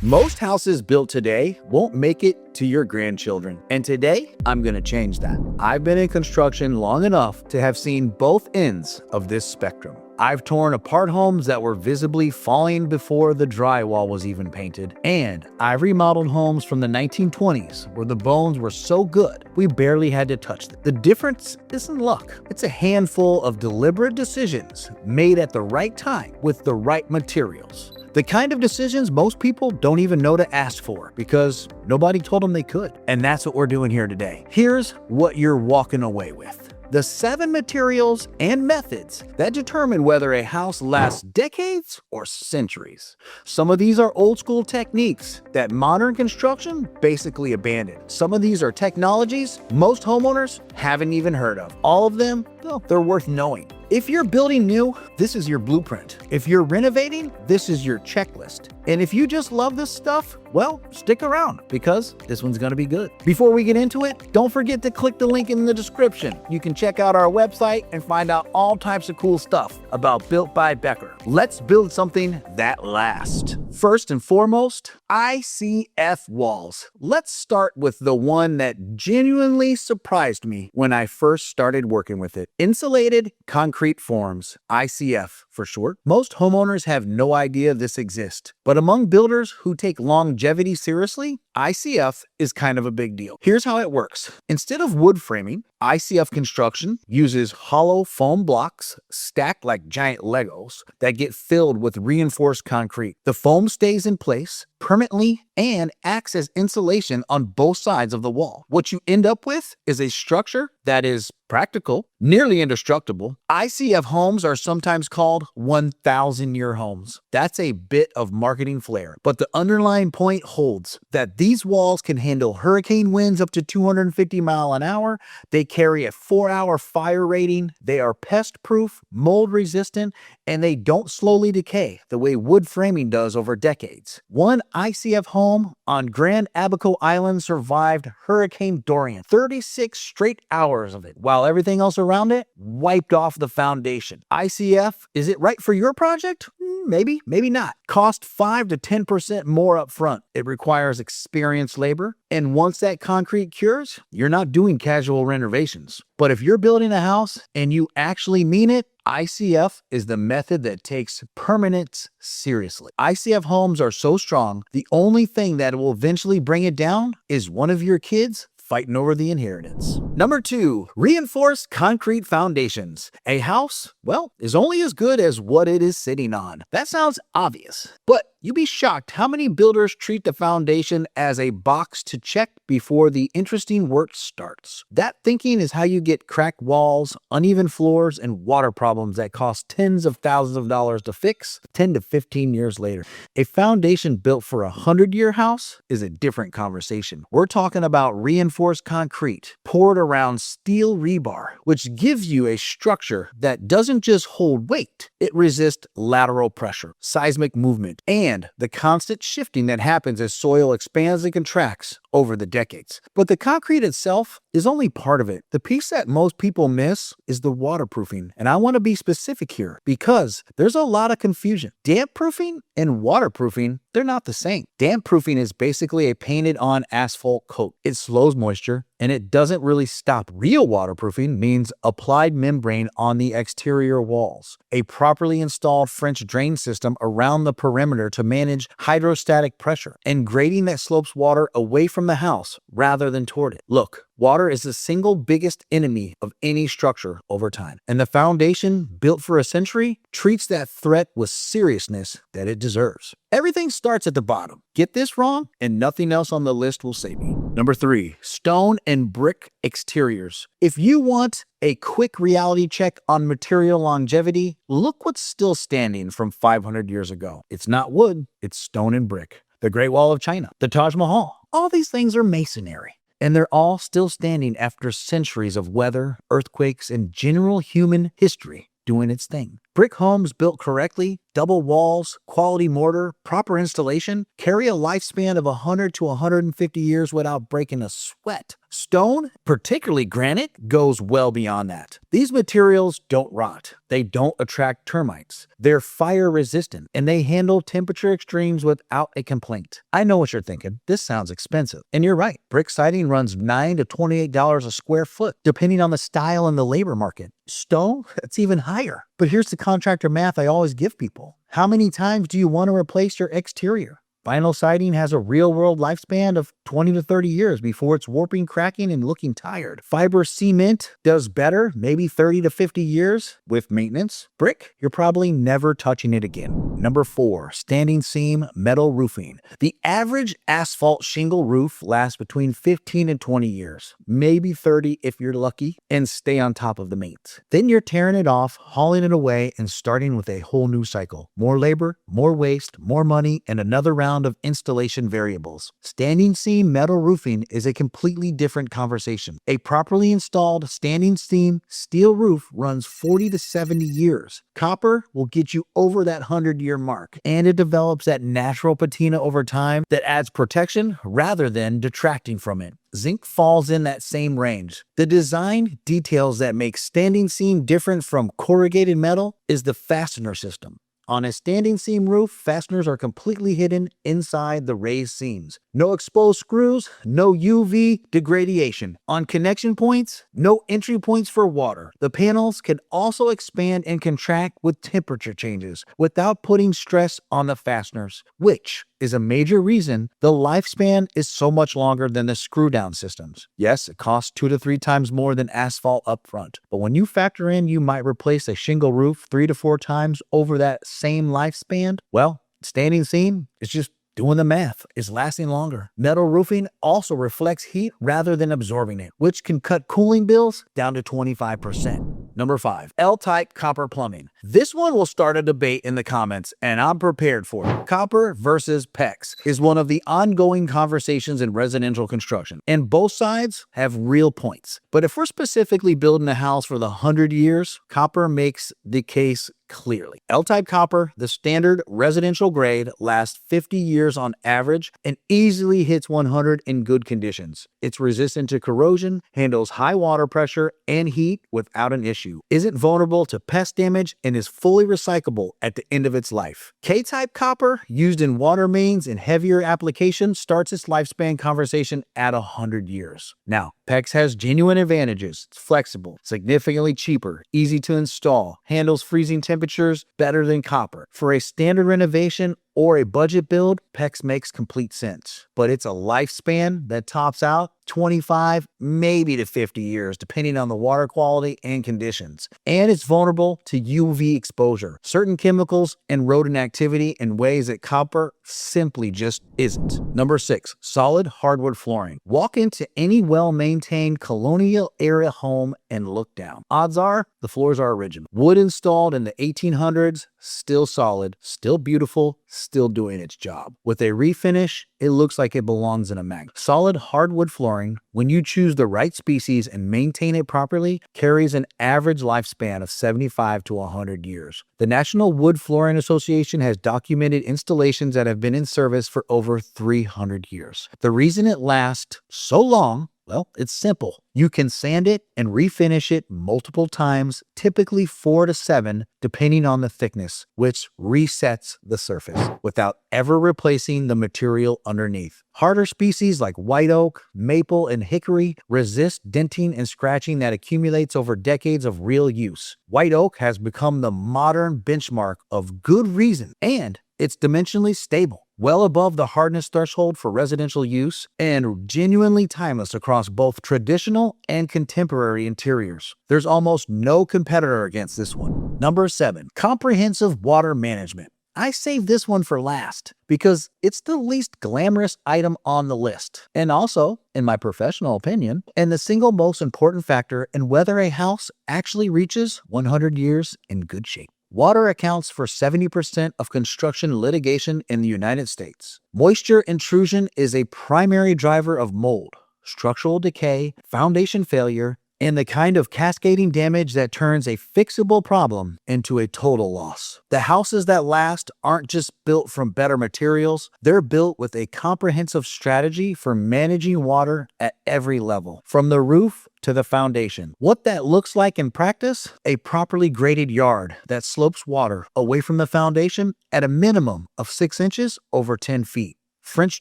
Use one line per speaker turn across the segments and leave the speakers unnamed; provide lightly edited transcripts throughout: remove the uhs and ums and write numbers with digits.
Most houses built today won't make it to your grandchildren. And today, I'm gonna change that. I've been in construction long enough to have seen both ends of this spectrum. I've torn apart homes that were visibly falling before the drywall was even painted. And I've remodeled homes from the 1920s where the bones were so good, we barely had to touch them. The difference isn't luck. It's a handful of deliberate decisions made at the right time with the right materials. The kind of decisions most people don't even know to ask for because nobody told them they could. And that's what we're doing here today. Here's what you're walking away with: the 7 materials and methods that determine whether a house lasts decades or centuries. Some of these are old school techniques that modern construction basically abandoned. Some of these are technologies most homeowners haven't even heard of. All of them, well, they're worth knowing. If you're building new, this is your blueprint. If you're renovating, this is your checklist. And if you just love this stuff, well, stick around because this one's gonna be good. Before we get into it, don't forget to click the link in the description. You can check out our website and find out all types of cool stuff about Built by Becker. Let's build something that lasts. First and foremost, ICF walls. Let's start with the one that genuinely surprised me when I first started working with it. Insulated concrete forms, ICF for short. Most homeowners have no idea this exists, but among builders who take longevity seriously, ICF is kind of a big deal. Here's how it works. Instead of wood framing, ICF construction uses hollow foam blocks stacked like giant Legos that get filled with reinforced concrete. The foam stays in place permanently and acts as insulation on both sides of the wall. What you end up with is a structure that is practical, nearly indestructible. ICF homes are sometimes called 1,000-year homes. That's a bit of marketing flair, but the underlying point holds that these walls can handle hurricane winds up to 250 miles an hour. They carry a 4-hour fire rating. They are pest-proof, mold-resistant, and they don't slowly decay the way wood framing does over decades. One ICF home on Grand Abaco Island survived Hurricane Dorian. 36 straight hours of it, while everything else around it wiped off the foundation. ICF, is it right for your project? Maybe, maybe not. Cost 5 to 10% more up front. It requires experienced labor. And once that concrete cures, you're not doing casual renovations. But if you're building a house and you actually mean it, ICF is the method that takes permanence seriously. ICF homes are so strong, the only thing that will eventually bring it down is one of your kids fighting over the inheritance. Number 2, reinforced concrete foundations. A house, well, is only as good as what it is sitting on. That sounds obvious, but you'd be shocked how many builders treat the foundation as a box to check before the interesting work starts. That thinking is how you get cracked walls, uneven floors, and water problems that cost tens of thousands of dollars to fix 10 to 15 years later. A foundation built for a 100-year house is a different conversation. We're talking about reinforced concrete poured around steel rebar, which gives you a structure that doesn't just hold weight, it resists lateral pressure, seismic movement, and the constant shifting that happens as soil expands and contracts over the decades. But the concrete itself is only part of it. The piece that most people miss is the waterproofing. And I want to be specific here because there's a lot of confusion. Damp proofing and waterproofing, they're not the same. Damp proofing is basically a painted on asphalt coat. It slows moisture and it doesn't really stop. Real waterproofing means applied membrane on the exterior walls, a properly installed French drain system around the perimeter to manage hydrostatic pressure, and grading that slopes water away from the house rather than toward it. Look, water is the single biggest enemy of any structure over time, and the foundation built for a century treats that threat with seriousness that it deserves. Everything starts at the bottom. Get this wrong, and nothing else on the list will save you. Number 3, stone and brick exteriors. If you want a quick reality check on material longevity, look what's still standing from 500 years ago. It's not wood, it's stone and brick. The Great Wall of China, the Taj Mahal, all these things are masonry. And they're all still standing after centuries of weather, earthquakes, and general human history doing its thing. Brick homes built correctly, double walls, quality mortar, proper installation, carry a lifespan of 100 to 150 years without breaking a sweat. Stone, particularly granite, goes well beyond that. These materials don't rot. They don't attract termites. They're fire resistant and they handle temperature extremes without a complaint. I know what you're thinking. This sounds expensive. And you're right. Brick siding runs $9 to $28 a square foot, depending on the style and the labor market. Stone, it's even higher. But here's the contractor math I always give people. How many times do you want to replace your exterior? Vinyl siding has a real-world lifespan of 20 to 30 years before it's warping, cracking, and looking tired. Fiber cement does better, maybe 30 to 50 years with maintenance. Brick, you're probably never touching it again. Number 4, standing seam metal roofing. The average asphalt shingle roof lasts between 15 and 20 years, maybe 30 if you're lucky, and stay on top of the maintenance. Then you're tearing it off, hauling it away, and starting with a whole new cycle. More labor, more waste, more money, and another round of installation variables. Standing seam metal roofing is a completely different conversation. A properly installed standing seam steel roof runs 40 to 70 years. Copper will get you over that 100-year mark, and it develops that natural patina over time that adds protection rather than detracting from it. Zinc falls in that same range. The design details that make standing seam different from corrugated metal is the fastener system. On a standing seam roof, fasteners are completely hidden inside the raised seams. No exposed screws, no UV degradation. On connection points, no entry points for water. The panels can also expand and contract with temperature changes without putting stress on the fasteners, which is a major reason the lifespan is so much longer than the screw-down systems. Yes, it costs 2 to 3 times more than asphalt upfront, but when you factor in you might replace a shingle roof 3 to 4 times over that same lifespan, well, standing seam is just doing the math. Is lasting longer. Metal roofing also reflects heat rather than absorbing it, which can cut cooling bills down to 25%. Number 5, L-type copper plumbing. This one will start a debate in the comments, and I'm prepared for it. Copper versus PEX is one of the ongoing conversations in residential construction, and both sides have real points. But if we're specifically building a house for the 100 years, copper makes the case clearly. L-type copper, the standard residential grade, lasts 50 years on average and easily hits 100 in good conditions. It's resistant to corrosion, handles high water pressure and heat without an issue, isn't vulnerable to pest damage, and is fully recyclable at the end of its life. K-type copper, used in water mains and heavier applications, starts its lifespan conversation at 100 years. Now, PEX has genuine advantages. It's flexible, significantly cheaper, easy to install, handles freezing temperatures better than copper. For a standard renovation or a budget build, PEX makes complete sense. But it's a lifespan that tops out 25, maybe to 50 years, depending on the water quality and conditions. And it's vulnerable to UV exposure, certain chemicals, and rodent activity in ways that copper simply just isn't. Number 6, solid hardwood flooring. Walk into any well-maintained colonial era home and look down. Odds are the floors are original. Wood installed in the 1800s, still solid, still beautiful, still doing its job. With a refinish, it looks like it belongs in a mag. Solid hardwood flooring, when you choose the right species and maintain it properly, carries an average lifespan of 75 to 100 years. The National Wood Flooring Association has documented installations that have been in service for over 300 years. The reason it lasts so long, well, it's simple. You can sand it and refinish it multiple times, typically 4 to 7, depending on the thickness, which resets the surface without ever replacing the material underneath. Harder species like white oak, maple, and hickory resist denting and scratching that accumulates over decades of real use. White oak has become the modern benchmark of good reason, and it's dimensionally stable, well above the hardness threshold for residential use, and genuinely timeless across both traditional and contemporary interiors. There's almost no competitor against this one. Number 7, comprehensive water management. I saved this one for last because it's the least glamorous item on the list, and also, in my professional opinion, and the single most important factor in whether a house actually reaches 100 years in good shape. Water accounts for 70% of construction litigation in the United States. Moisture intrusion is a primary driver of mold, structural decay, foundation failure, and the kind of cascading damage that turns a fixable problem into a total loss. The houses that last aren't just built from better materials, they're built with a comprehensive strategy for managing water at every level, from the roof to the foundation. What that looks like in practice: a properly graded yard that slopes water away from the foundation at a minimum of 6 inches over 10 feet. French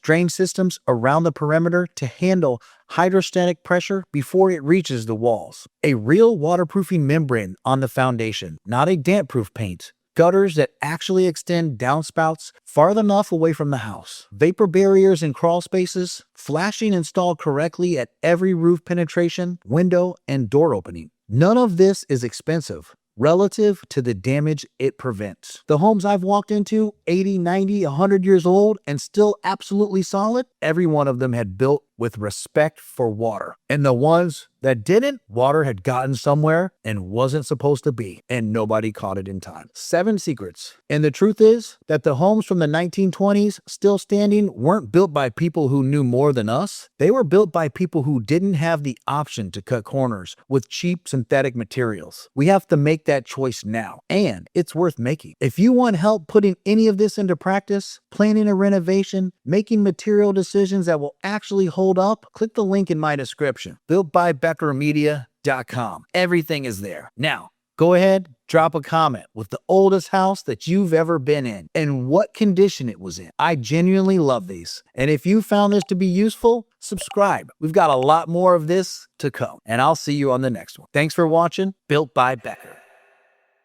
drain systems around the perimeter to handle hydrostatic pressure before it reaches the walls. A real waterproofing membrane on the foundation, not a damp-proof paint. Gutters that actually extend downspouts far enough away from the house. Vapor barriers in crawl spaces, flashing installed correctly at every roof penetration, window, and door opening. None of this is expensive relative to the damage it prevents. The homes I've walked into, 80, 90, 100 years old, and still absolutely solid, every one of them had built with respect for water. And the ones that didn't, water had gotten somewhere and wasn't supposed to be, and nobody caught it in time. 7 secrets. And the truth is that the homes from the 1920s still standing weren't built by people who knew more than us. They were built by people who didn't have the option to cut corners with cheap synthetic materials. We have to make that choice now, and it's worth making. If you want help putting any of this into practice, planning a renovation, making material decisions that will actually hold up, click the link in my description. BuiltByBeckerMedia.com. Everything is there. Now, go ahead, drop a comment with the oldest house that you've ever been in and what condition it was in. I genuinely love these. And if you found this to be useful, subscribe. We've got a lot more of this to come. And I'll see you on the next one. Thanks for watching Built by Becker.